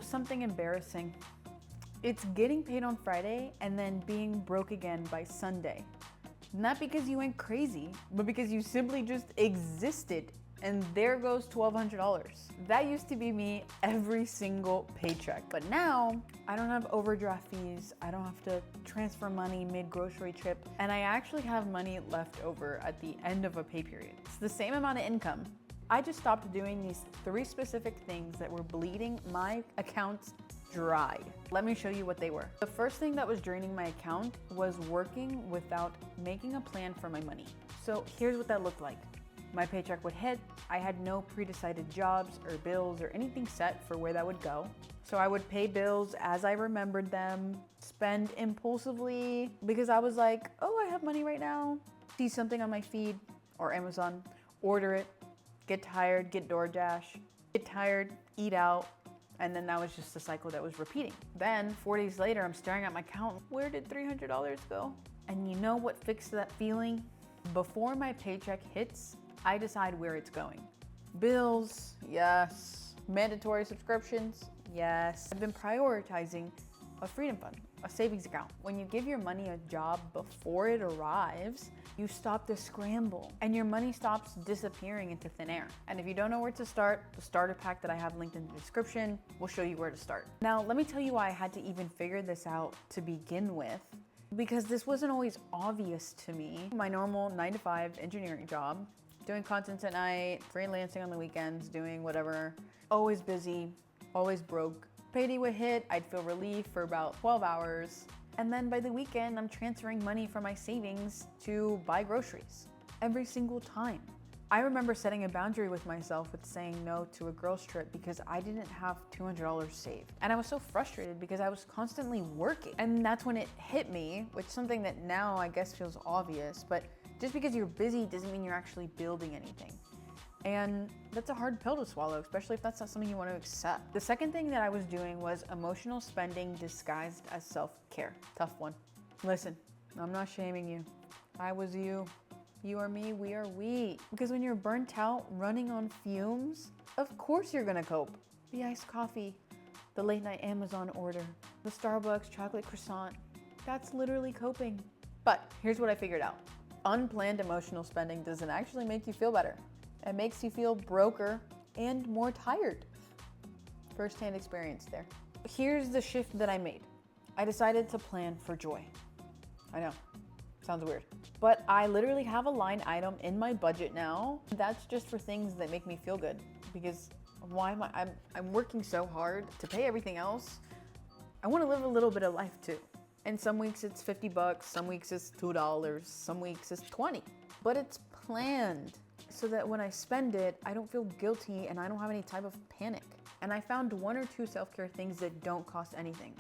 something embarrassing. It's getting paid on Friday and then being broke again by Sunday. Not because you went crazy, but because you simply just existed. And there goes $1,200. That used to be me every single paycheck. But now I don't have overdraft fees. I don't have to transfer money mid-grocery trip. And I actually have money left over at the end of a pay period. It's the same amount of income. I just stopped doing these 3 specific things that were bleeding my account dry. Let me show you what they were. The first thing that was draining my account was working without making a plan for my money. So here's what that looked like. My paycheck would hit. I had no pre-decided jobs or bills or anything set for where that would go. So I would pay bills as I remembered them, spend impulsively because I was like, oh, I have money right now. See something on my feed or Amazon, order it, get tired, get DoorDash, get tired, eat out. And then that was just the cycle that was repeating. Then 4 days later, I'm staring at my account. Where did $300 go? And you know what fixed that feeling? Before my paycheck hits, I decide where it's going. Bills, yes. Mandatory subscriptions, yes. I've been prioritizing a freedom fund, a savings account. When you give your money a job before it arrives, you stop the scramble and your money stops disappearing into thin air. And if you don't know where to start, the starter pack that I have linked in the description will show you where to start. Now, let me tell you why I had to even figure this out to begin with, because this wasn't always obvious to me. My normal 9-to-5 engineering job, doing content at night, freelancing on the weekends, doing whatever, always busy, always broke. Payday would hit, I'd feel relief for about 12 hours. And then by the weekend, I'm transferring money from my savings to buy groceries every single time. I remember setting a boundary with myself with saying no to a girls trip because I didn't have $200 saved. And I was so frustrated because I was constantly working. And that's when it hit me, which is something that now I guess feels obvious, but just because you're busy doesn't mean you're actually building anything. And that's a hard pill to swallow, especially if that's not something you want to accept. The second thing that I was doing was emotional spending disguised as self-care. Tough one. Listen, I'm not shaming you. I was you. You are me, we are we. Because when you're burnt out, running on fumes, of course you're gonna cope. The iced coffee, the late night Amazon order, the Starbucks chocolate croissant, that's literally coping. But here's what I figured out. Unplanned emotional spending doesn't actually make you feel better. It makes you feel broker and more tired. First-hand experience there. Here's the shift that I made. I decided to plan for joy. I know, sounds weird. But I literally have a line item in my budget now. That's just for things that make me feel good. Because why am I'm working so hard to pay everything else. I want to live a little bit of life too. And some weeks it's $50, some weeks it's $2, some weeks it's 20. But it's planned so that when I spend it, I don't feel guilty and I don't have any type of panic. And I found 1 or 2 self-care things that don't cost anything.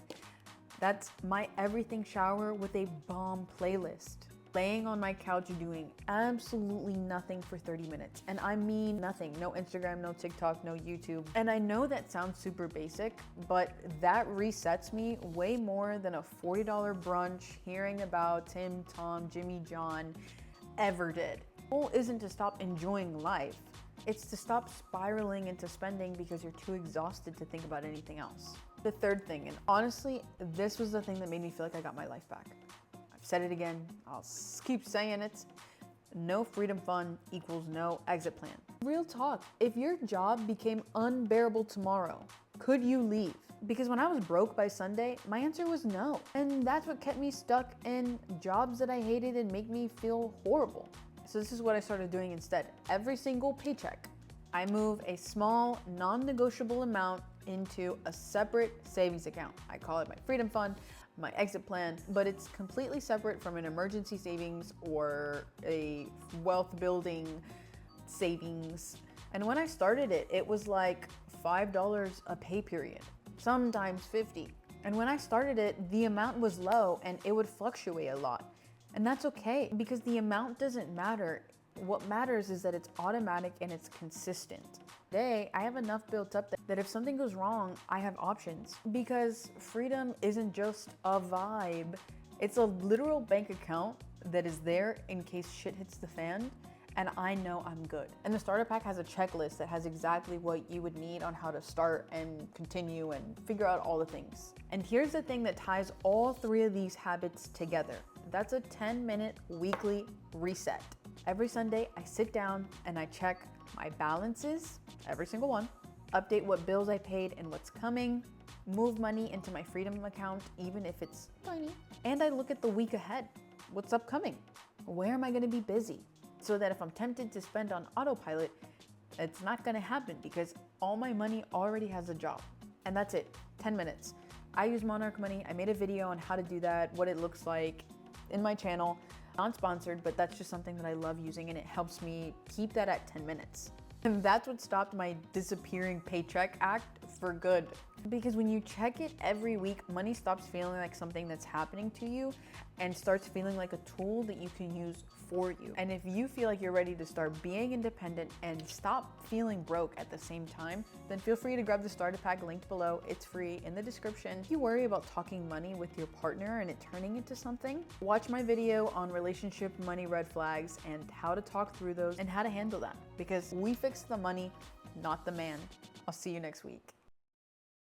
That's my everything shower with a bomb playlist. Laying on my couch doing absolutely nothing for 30 minutes. And I mean nothing. No Instagram, no TikTok, no YouTube. And I know that sounds super basic, but that resets me way more than a $40 brunch hearing about Tim, Tom, Jimmy, John ever did. The goal isn't to stop enjoying life. It's to stop spiraling into spending because you're too exhausted to think about anything else. The third thing, and honestly, this was the thing that made me feel like I got my life back. I've said it again, I'll keep saying it. No freedom fund equals no exit plan. Real talk, if your job became unbearable tomorrow, could you leave? Because when I was broke by Sunday, my answer was no. And that's what kept me stuck in jobs that I hated and make me feel horrible. So this is what I started doing instead. Every single paycheck, I move a small, non-negotiable amount into a separate savings account. I call it my freedom fund, my exit plan, but it's completely separate from an emergency savings or a wealth building savings. And when I started it, it was like $5 a pay period, sometimes 50. And when I started it, the amount was low and it would fluctuate a lot. And that's okay because the amount doesn't matter. What matters is that it's automatic and it's consistent. Today, I have enough built up that if something goes wrong, I have options because freedom isn't just a vibe. It's a literal bank account that is there in case shit hits the fan. and I know I'm good. And the starter pack has a checklist that has exactly what you would need on how to start and continue and figure out all the things. And here's the thing that ties all 3 of these habits together. That's a 10-minute weekly reset. Every Sunday, I sit down and I check my balances, every single one, update what bills I paid and what's coming, move money into my freedom account, even if it's tiny, and I look at the week ahead. What's upcoming? Where am I gonna be busy? So that if I'm tempted to spend on autopilot, it's not gonna happen because all my money already has a job. And that's it, 10 minutes. I use Monarch Money. I made a video on how to do that, what it looks like in my channel. Not sponsored, but that's just something that I love using and it helps me keep that at 10 minutes. And that's what stopped my disappearing paycheck act for good. Because when you check it every week, money stops feeling like something that's happening to you and starts feeling like a tool that you can use for you. And if you feel like you're ready to start being independent and stop feeling broke at the same time, then feel free to grab the starter pack linked below. It's free in the description. If you worry about talking money with your partner and it turning into something, watch my video on relationship money red flags and how to talk through those and how to handle that. Because we fix the money, not the man. I'll see you next week.